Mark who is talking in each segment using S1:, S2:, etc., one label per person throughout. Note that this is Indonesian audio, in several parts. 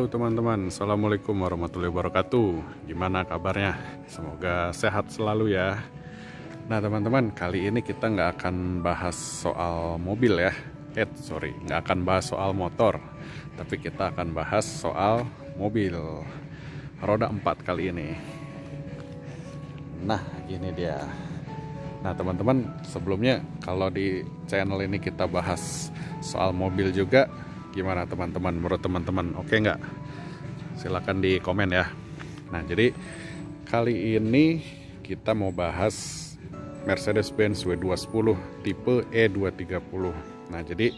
S1: Halo teman-teman, Assalamualaikum warahmatullahi wabarakatuh. Gimana kabarnya? Semoga sehat selalu ya. Nah teman-teman, kali ini kita nggak akan bahas soal mobil ya. Nggak akan bahas soal motor, tapi kita akan bahas soal mobil roda 4 kali ini. Nah ini dia. Nah teman-teman, sebelumnya kalau di channel ini kita bahas soal mobil juga, gimana teman-teman? Menurut teman-teman oke nggak? Silahkan di komen ya. Nah jadi kali ini kita mau bahas Mercedes-Benz W210 tipe E230. Nah jadi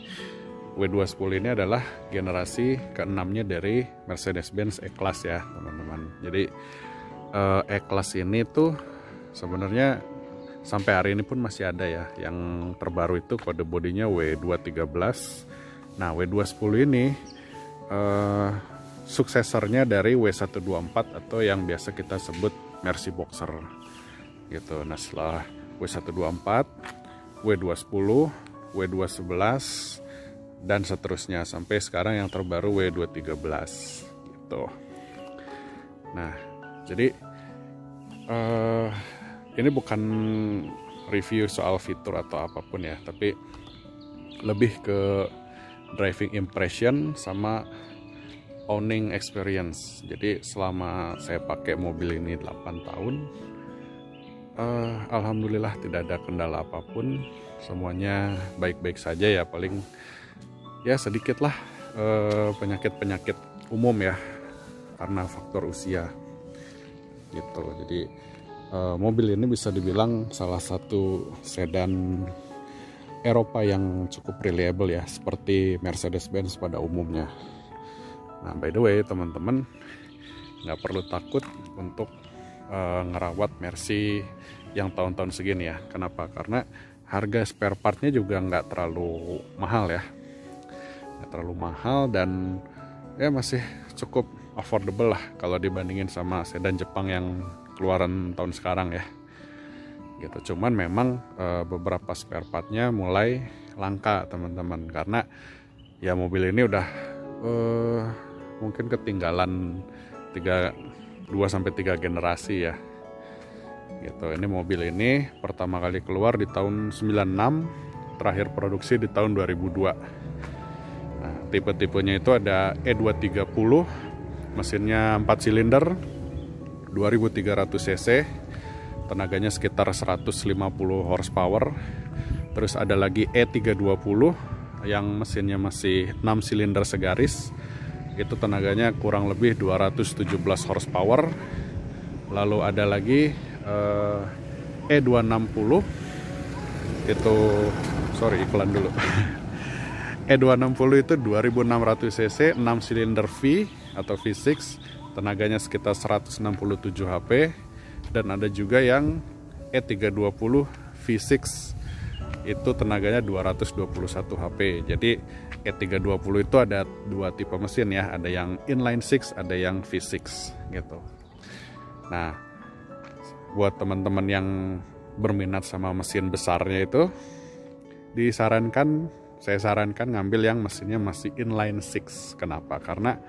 S1: W210 ini adalah generasi ke-6-nya dari Mercedes-Benz E-Class ya teman-teman. Jadi E-Class ini tuh sebenarnya sampai hari ini pun masih ada ya. Yang terbaru itu kode bodinya W213. Nah W210 ini suksesornya dari W124 atau yang biasa kita sebut Mercy Boxer gitu. Nah setelah W124, W210, W211 dan seterusnya sampai sekarang yang terbaru W213 gitu. Nah jadi ini bukan review soal fitur atau apapun ya, tapi lebih ke driving impression sama owning experience. Jadi selama saya pakai mobil ini 8 tahun, alhamdulillah tidak ada kendala apapun, semuanya baik-baik saja ya. Paling ya sedikit lah penyakit-penyakit umum ya karena faktor usia gitu. Jadi mobil ini bisa dibilang salah satu sedan Eropa yang cukup reliable ya, seperti Mercedes-Benz pada umumnya. Nah by the way teman-teman, nggak perlu takut untuk ngerawat Mercy yang tahun-tahun segini ya. Kenapa? Karena harga spare partnya juga nggak terlalu mahal ya, nggak terlalu mahal dan ya masih cukup affordable lah kalau dibandingin sama sedan Jepang yang keluaran tahun sekarang ya gitu. Cuman memang beberapa spare partnya mulai langka teman-teman, karena ya mobil ini udah mungkin ketinggalan 2-3 generasi ya gitu. Ini mobil ini pertama kali keluar di tahun 96, terakhir produksi di tahun 2002. Nah tipe-tipenya itu ada E230, mesinnya 4 silinder 2300 cc, tenaganya sekitar 150 horsepower. Terus ada lagi E320 yang mesinnya masih 6 silinder segaris, itu tenaganya kurang lebih 217 horsepower. Lalu ada lagi E260, itu iklan dulu. E260 itu 2600 cc, 6 silinder V atau V6, tenaganya sekitar 167 HP. Dan ada juga yang E320 V6, itu tenaganya 221 HP. Jadi E320 itu ada dua tipe mesin ya, ada yang inline 6, ada yang V6 gitu. Nah buat teman-teman yang berminat sama mesin besarnya itu, saya sarankan ngambil yang mesinnya masih inline 6. Kenapa? Karena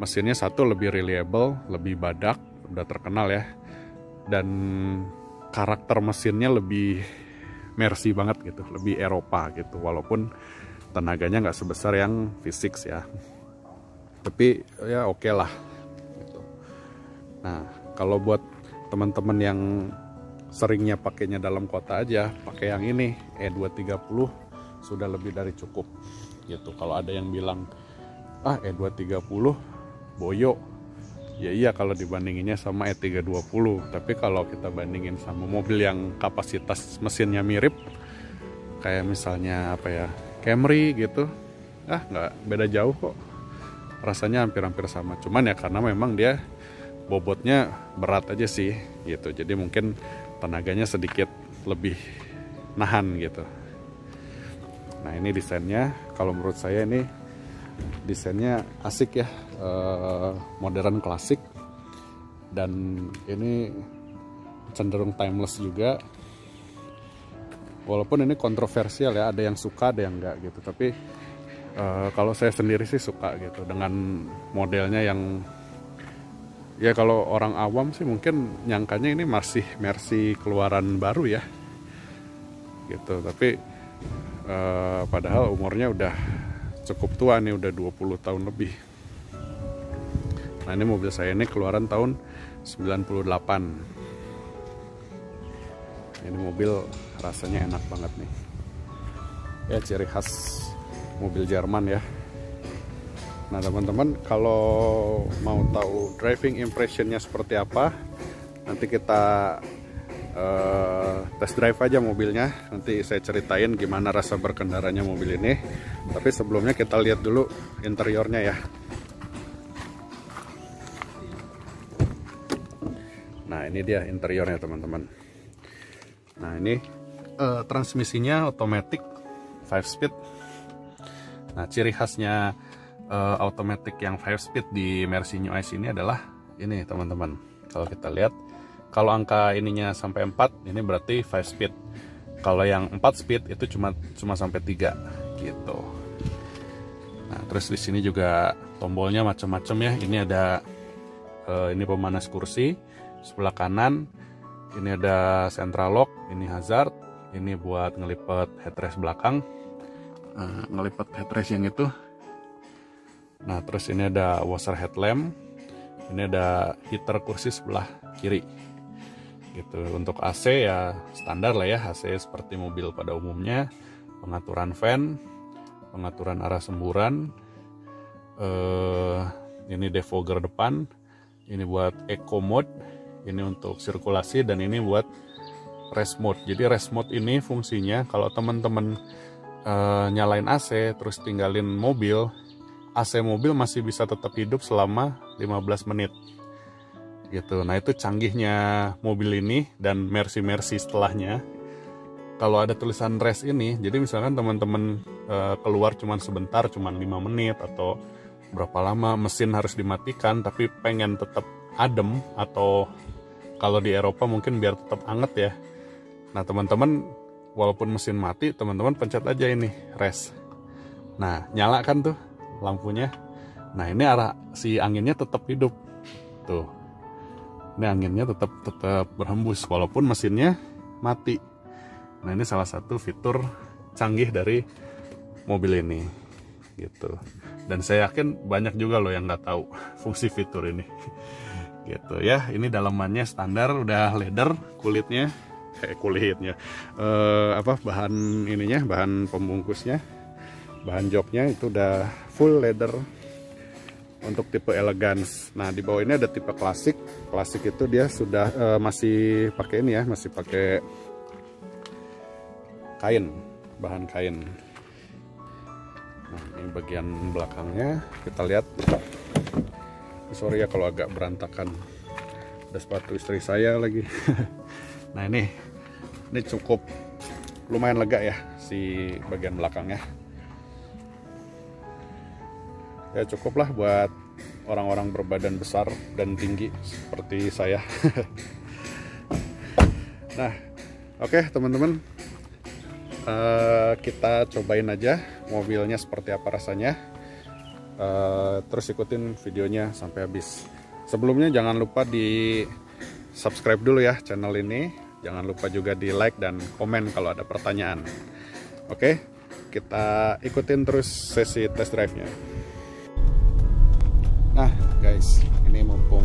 S1: mesinnya satu lebih reliable, lebih badak, udah terkenal ya, dan karakter mesinnya lebih Mercy banget gitu, lebih Eropa gitu, walaupun tenaganya nggak sebesar yang V6 ya, tapi ya oke lah gitu. Nah kalau buat teman-teman yang seringnya pakainya dalam kota aja, pakai yang ini E230 sudah lebih dari cukup gitu. Kalau ada yang bilang E230 boyo, ya iya kalau dibandinginnya sama E320, tapi kalau kita bandingin sama mobil yang kapasitas mesinnya mirip, kayak misalnya Camry gitu, nggak beda jauh kok, rasanya hampir-hampir sama. Cuman ya karena memang dia bobotnya berat aja sih gitu, jadi mungkin tenaganya sedikit lebih nahan gitu. Nah ini desainnya, kalau menurut saya ini desainnya asik ya, modern klasik, dan ini cenderung timeless juga. Walaupun ini kontroversial ya, ada yang suka ada yang enggak gitu, tapi Kalau saya sendiri sih suka gitu dengan modelnya yang ya kalau orang awam sih mungkin nyangkanya ini masih Mercy keluaran baru ya gitu, tapi padahal umurnya udah cukup tua nih, udah 20 tahun lebih. Nah ini mobil saya ini keluaran tahun 98. Ini mobil rasanya enak banget nih ya, ciri khas mobil Jerman ya. Nah teman-teman, kalau mau tahu driving impressionnya seperti apa, nanti kita test drive aja mobilnya. Nanti saya ceritain gimana rasa berkendaranya mobil ini. Tapi sebelumnya kita lihat dulu interiornya ya. Nah ini dia interiornya teman-teman. Nah ini transmisinya otomatis 5 speed. Nah ciri khasnya automatic yang 5 speed di Mercy New Ice ini adalah ini teman-teman. Kalau kita lihat, kalau angka ininya sampai 4, ini berarti 5 speed. Kalau yang 4 speed itu cuma sampai 3 gitu. Nah, terus di sini juga tombolnya macam-macam ya. Ini ada ini pemanas kursi, sebelah kanan ini ada central lock, ini hazard, ini buat ngelipet headrest belakang, ngelipet headrest yang itu. Nah, terus ini ada washer headlamp, ini ada heater kursi sebelah kiri. Gitu. Untuk AC ya standar lah ya, AC seperti mobil pada umumnya, pengaturan fan, pengaturan arah semburan, ini defogger depan, ini buat eco mode, ini untuk sirkulasi, dan ini buat rest mode. Jadi rest mode ini fungsinya kalau teman-teman nyalain AC terus tinggalin mobil, AC mobil masih bisa tetap hidup selama 15 menit. Gitu. Nah itu canggihnya mobil ini dan Mercy setelahnya. Kalau ada tulisan rest ini, jadi misalkan teman-teman keluar cuman sebentar, cuman 5 menit atau berapa lama, mesin harus dimatikan tapi pengen tetap adem, atau kalau di Eropa mungkin biar tetap anget ya. Nah teman-teman walaupun mesin mati, teman-teman pencet aja ini rest. Nah nyala kan tuh lampunya. Nah ini arah si anginnya tetap hidup tuh. Ini anginnya tetap berhembus walaupun mesinnya mati. Nah ini salah satu fitur canggih dari mobil ini gitu. Dan saya yakin banyak juga loh yang nggak tahu fungsi fitur ini gitu ya. Ini dalamannya standar udah leather, kulitnya bahan ininya, bahan pembungkusnya, bahan joknya itu udah full leather untuk tipe elegance. Nah di bawah ini ada tipe klasik. Klasik itu dia sudah masih pakai ini ya, masih pakai kain, bahan kain. Nah ini bagian belakangnya kita lihat. Sorry ya kalau agak berantakan, ada sepatu istri saya lagi. Nah ini cukup lumayan lega ya si bagian belakangnya. Ya cukup lah buat orang-orang berbadan besar dan tinggi seperti saya. Nah oke teman-teman, kita cobain aja mobilnya seperti apa rasanya. Terus ikutin videonya sampai habis. Sebelumnya jangan lupa di subscribe dulu ya channel ini. Jangan lupa juga di like dan komen kalau ada pertanyaan. Oke, kita ikutin terus sesi test drive-nya. Nah guys, ini mumpung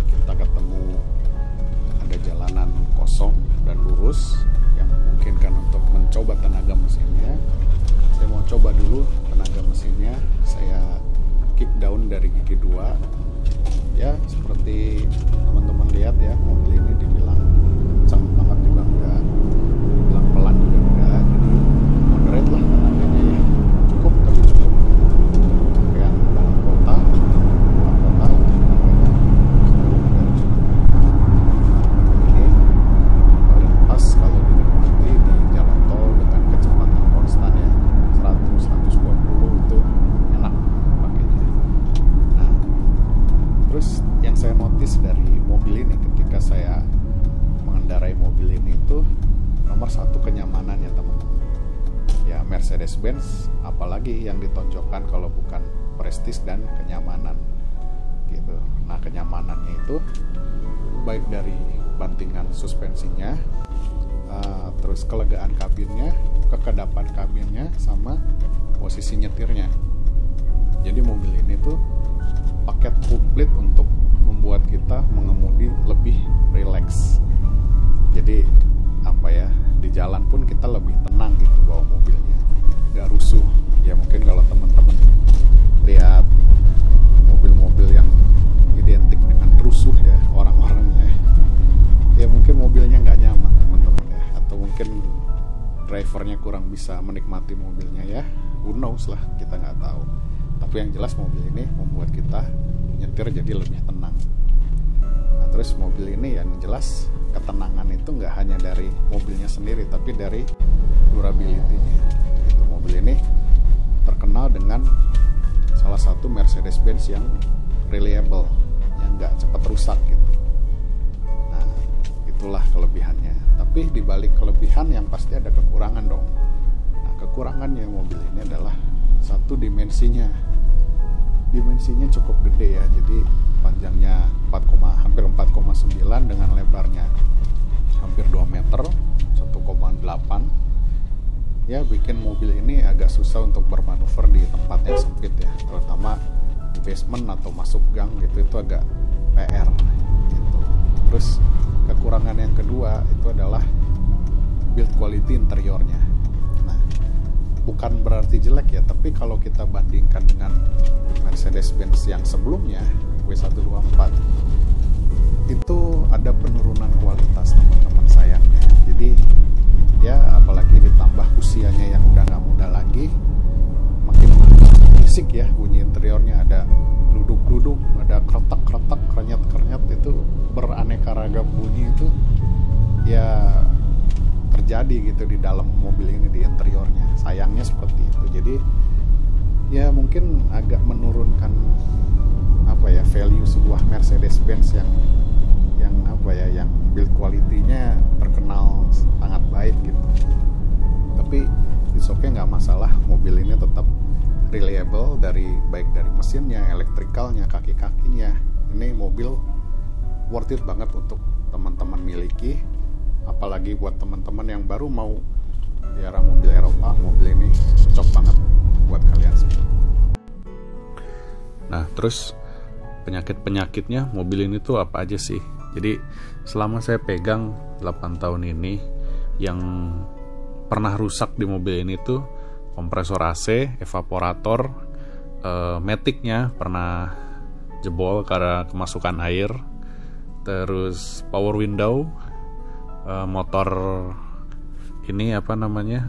S1: kita ketemu ada jalanan kosong dan lurus yang memungkinkan untuk mencoba tenaga mesinnya, saya mau coba dulu tenaga mesinnya. Saya kick down dari gigi 2 ya, seperti teman-teman lihat ya, mobil ini dibilang kencang banget juga enggak, dibilang pelan juga enggak, jadi moderate lah tenaganya ya, cukup tapi cukup. Yang dalam kota dari mobil ini ketika saya mengendarai mobil ini itu nomor satu kenyamanan ya teman-teman. ya Mercedes-Benz, apalagi yang ditonjolkan kalau bukan prestis dan kenyamanan gitu. Nah, kenyamanannya itu baik dari bantingan suspensinya, terus kelegaan kabinnya, kekedapan kabinnya, sama posisi nyetirnya. Jadi mobil ini tuh paket komplit untuk membuat kita mengemudi lebih rileks. Jadi apa ya, di jalan pun kita lebih tenang gitu bawa mobilnya, nggak rusuh. Ya mungkin kalau teman-teman lihat mobil-mobil yang identik dengan rusuh ya orang-orangnya, ya mungkin mobilnya nggak nyaman teman-teman ya, atau mungkin drivernya kurang bisa menikmati mobilnya ya, who knows lah, kita nggak tahu. Tapi yang jelas mobil ini membuat kita nyetir jadi lebih tenang. Nah, terus mobil ini yang jelas ketenangan itu nggak hanya dari mobilnya sendiri, tapi dari durability-nya. Gitu. Mobil ini terkenal dengan salah satu Mercedes-Benz yang reliable, yang nggak cepat rusak gitu. Nah, itulah kelebihannya. Tapi di balik kelebihan yang pasti ada kekurangan dong. Nah, kekurangannya mobil ini adalah satu, dimensinya cukup gede ya. Jadi panjangnya hampir 4,9 dengan lebarnya hampir 2 meter, 1,8, ya bikin mobil ini agak susah untuk bermanuver di tempat yang sempit ya, terutama di basement atau masuk gang gitu, itu agak PR gitu. Terus kekurangan yang kedua itu adalah build quality interiornya. Nah, bukan berarti jelek ya, tapi kalau kita bandingkan dengan Mercedes-Benz yang sebelumnya W124, itu ada penurunan kualitas teman-teman, sayangnya. Jadi ya apalagi ditambah usianya yang udah nggak muda lagi, makin berisik ya bunyi interiornya, ada duduk-duduk, ada kretak-kretak, krenyat-krenyat, itu beraneka ragam bunyi itu ya terjadi gitu di dalam mobil ini, di interiornya. Sayangnya seperti itu. Jadi ya mungkin agak menurunkan apa ya, value sebuah Mercedes-Benz yang apa ya, yang build quality-nya terkenal sangat baik gitu. Tapi it's okay, nggak masalah, mobil ini tetap reliable, baik dari mesinnya, elektrikalnya, kaki-kakinya. Ini mobil worth it banget untuk teman-teman miliki, apalagi buat teman-teman yang baru mau piara mobil Eropa. Mobil ini cocok banget buat kalian semua. Nah, terus penyakit-penyakitnya mobil ini tuh apa aja sih? Jadi selama saya pegang 8 tahun ini, yang pernah rusak di mobil ini tuh kompresor AC, evaporator, maticnya pernah jebol karena kemasukan air, terus power window, motor ini apa namanya,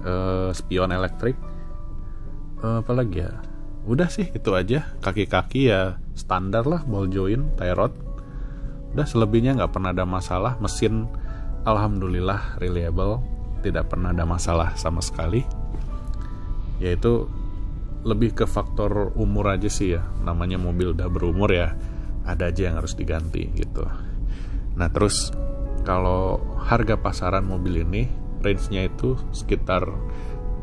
S1: spion elektrik, apa lagi ya, udah sih itu aja. Kaki-kaki ya standar lah, ball joint, tie rod, udah, selebihnya nggak pernah ada masalah. Mesin alhamdulillah reliable, tidak pernah ada masalah sama sekali. Yaitu lebih ke faktor umur aja sih ya, namanya mobil udah berumur ya, ada aja yang harus diganti gitu. Nah, terus kalau harga pasaran mobil ini range-nya itu sekitar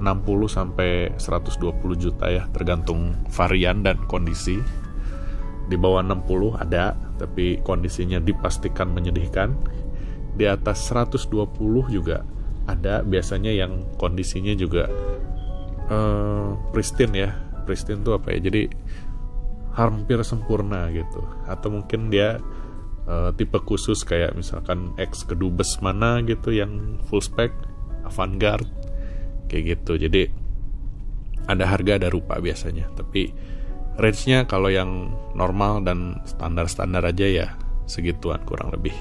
S1: 60 sampai 120 juta ya, tergantung varian dan kondisi. Di bawah 60 ada, tapi kondisinya dipastikan menyedihkan. Di atas 120 juga ada, biasanya yang kondisinya juga pristine ya. Pristine tuh apa ya, jadi hampir sempurna gitu. Atau mungkin dia tipe khusus kayak misalkan X kedubes mana gitu yang full spec, Avantgarde kayak gitu. Jadi ada harga ada rupa biasanya, tapi range-nya kalau yang normal dan standar-standar aja ya segituan kurang lebih.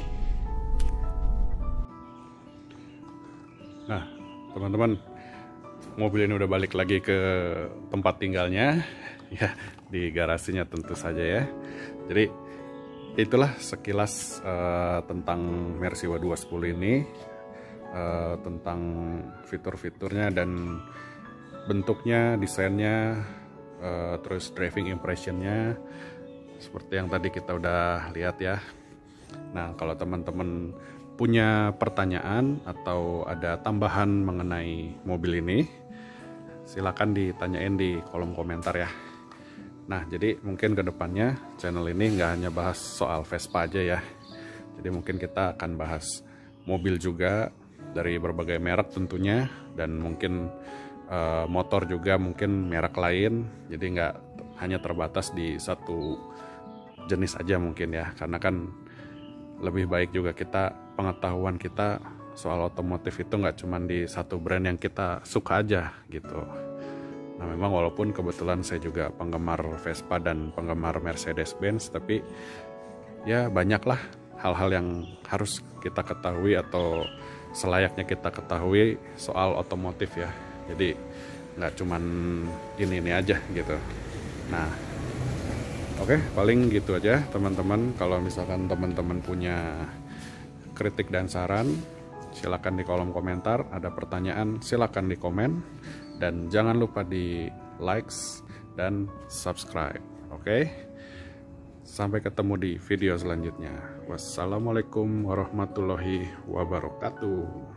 S1: Nah, teman-teman, mobil ini udah balik lagi ke tempat tinggalnya ya, di garasinya tentu saja ya. Jadi itulah sekilas tentang Mercy W210 ini, tentang fitur-fiturnya dan bentuknya, desainnya, terus driving impressionnya seperti yang tadi kita udah lihat ya. Nah, kalau teman-teman punya pertanyaan atau ada tambahan mengenai mobil ini, silakan ditanyain di kolom komentar ya. Nah, jadi mungkin kedepannya channel ini nggak hanya bahas soal Vespa aja ya. Jadi mungkin kita akan bahas mobil juga dari berbagai merek tentunya, dan mungkin motor juga mungkin merek lain. Jadi nggak hanya terbatas di satu jenis aja mungkin ya, karena kan lebih baik juga kita pengetahuan kita soal otomotif itu nggak cuma di satu brand yang kita suka aja gitu. Nah, memang walaupun kebetulan saya juga penggemar Vespa dan penggemar Mercedes-Benz, tapi ya banyaklah hal-hal yang harus kita ketahui atau selayaknya kita ketahui soal otomotif ya. Jadi nggak cuman ini aja gitu. Nah, oke, paling gitu aja teman-teman. Kalau misalkan teman-teman punya kritik dan saran, silakan di kolom komentar. Ada pertanyaan, silakan di komen. Dan jangan lupa di likes dan subscribe. Oke? Sampai ketemu di video selanjutnya. Wassalamualaikum warahmatullahi wabarakatuh.